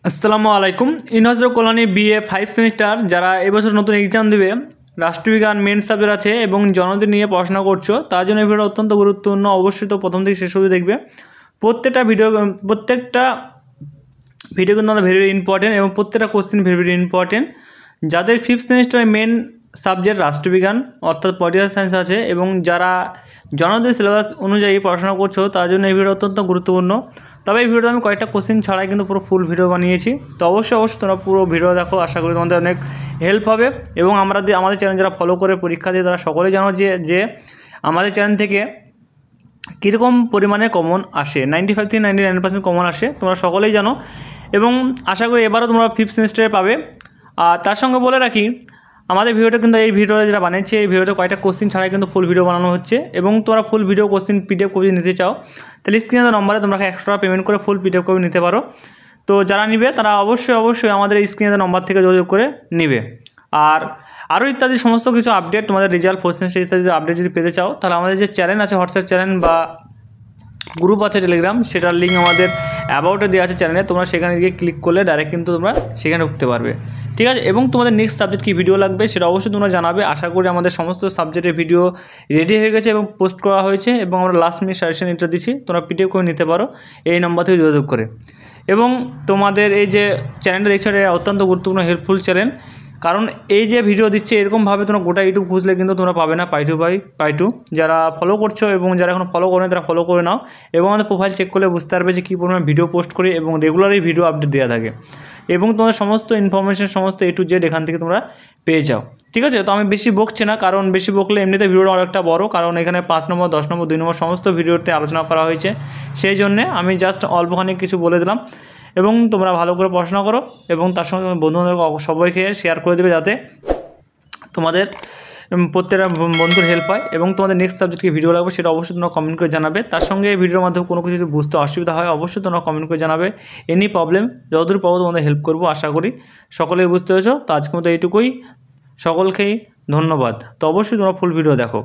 আসসালামু আলাইকুম। University Kalyani BA 5 semester যারা এবছর নতুন এক্সাম দেবে, রাষ্ট্রবিজ্ঞান মেন সাবজেক্ট আছে এবং জনদের নিয়ে পড়াশোনা করছো, তার জন্য এই ভিডিও অত্যন্ত গুরুত্বপূর্ণ। অবশ্যই তো প্রথম থেকে শেষ অবধি দেখবে। প্রত্যেকটা ভিডিও কিন্তু আমাদের ভেরি ইম্পর্টেন্ট এবং প্রত্যেকটা কোশ্চেন ভেরি ইম্পর্টেন্ট। যাদের 5th সেমিস্টারে মেন সাবজেক্ট রাষ্ট্রবিজ্ঞান অর্থাৎ পলিটিক্যাল সায়েন্স আছে এবং যারা জনদের সিলেবাস অনুযায়ী পড়াশোনা করছো, তার জন্য এই ভিডিও অত্যন্ত গুরুত্বপূর্ণ। তবে এই ভিডিওতে আমি কয়েকটা কোশ্চেন ছাড়াই কিন্তু পুরো ফুল ভিডিও বানিয়েছি, তো অবশ্যই তোমরা পুরো ভিডিও দেখো। আশা করি তোমাদের অনেক হেল্প হবে এবং আমাদের চ্যানেল যারা ফলো করে পরীক্ষা দিয়ে তারা সকলেই জানো যে আমাদের চ্যানেল থেকে কীরকম পরিমাণে কমন আসে। 95 থেকে 99% কমন আসে, তোমরা সকলেই জানো এবং আশা করি এবারও তোমরা 5th সেমিস্টারে পাবে। আর তার সঙ্গে বলে রাখি, আমাদের ভিডিওটা কিন্তু এই ভিডিওটা যেটা বানিয়েছে, এই ভিডিওটা কয়েকটা কোশ্চেন ছাড়াই কিন্তু ফুল ভিডিও বানানো হচ্ছে এবং তোমরা full video question PDF copy নিতে চাও, তাহলে স্ক্রিনে নম্বরে তোমরা 100 টাকা পেমেন্ট করে ফুল পিডিএফ কপি নিতে পারো। তো যারা নিবে তারা অবশ্যই আমাদের এই স্ক্রিনে নম্বর থেকে যোগাযোগ করে নিবে। আর আরও ইত্যাদি সমস্ত কিছু আপডেট, তোমাদের রেজাল্ট, ফার্স্ট সেমিস্টার ইত্যাদি আপডেট যদি পেতে চাও, তাহলে আমাদের যে চ্যানেল আছে, হোয়াটসঅ্যাপ চ্যানেল বা গ্রুপ আছে টেলিগ্রাম, সেটার লিঙ্ক আমাদের অ্যাবাউটে দেওয়া আছে চ্যানেলে। তোমরা সেখানে গিয়ে ক্লিক করলে ডাইরেক্ট কিন্তু তোমরা সেখানে ঢুকতে পারবে, ঠিক আছে। এবং তোমাদের নেক্সট সাবজেক্ট কী ভিডিও লাগবে সেটা অবশ্যই তোমরা জানাবে। আশা করি আমাদের সমস্ত সাবজেক্টের ভিডিও রেডি হয়ে গেছে এবং পোস্ট করা হয়েছে এবং আমরা লাস্ট মিনিট সাজেশন এটা দিচ্ছি, তোমরা পিডিএফ করে নিতে পারো এই নম্বর থেকে যোগাযোগ করে। এবং তোমাদের এই যে চ্যানেলটা দেখছো, এটা অত্যন্ত গুরুত্বপূর্ণ হেল্পফুল চ্যানেল, কারণ এই যে ভিডিও দিচ্ছে এরকমভাবে তোমরা গোটা ইউটিউব খুঁজলে কিন্তু তোমরা পাবে না পাই টু। যারা ফলো করছো এবং যারা এখন ফলো করে তারা ফলো করে নাও এবং আমাদের প্রোফাইল চেক করলে বুঝতে পারবে যে কী পরিমাণ ভিডিও পোস্ট করি এবং রেগুলারই ভিডিও আপডেট দেওয়া থাকে এবং তোমাদের সমস্ত ইনফরমেশন সমস্ত A to Z এখান থেকে তোমরা পেয়ে যাও, ঠিক আছে। তো আমি বেশি বকছি না, কারণ বেশি বকলে এমনিতে ভিডিওটা অনেকটা বড়, কারণ এখানে 5 নম্বর 10 নম্বর 2 নম্বর সমস্ত ভিডিওতে আলোচনা করা হয়েছে। সেই জন্যে আমি জাস্ট অল্পখানি কিছু বলে দিলাম এবং তোমরা ভালো করে পড়াশোনা করো এবং তার সঙ্গে তোমার বন্ধুবান্ধব সবাইকে শেয়ার করে দেবে, যাতে তোমাদের প্রত্যেকটা বন্ধুর হেল্প হয়। এবং তোমাদের নেক্সট সাবজেক্টকে ভিডিও লাগবে সেটা অবশ্যই তোমরা কমেন্ট করে জানাবে। তার সঙ্গে এই ভিডিওর মাধ্যমে কোনো কিছু যদি বুঝতে অসুবিধা হয় অবশ্যই তোমরা কমেন্ট করে জানাবে। এনি প্রবলেম যতদূর পাবো তোমাদের হেল্প করবো, আশা করি সকলেই বুঝতে পেরেছো। তো আজকের মতো এইটুকুই, সকলকেই ধন্যবাদ। তো অবশ্যই তোমরা ফুল ভিডিও দেখো।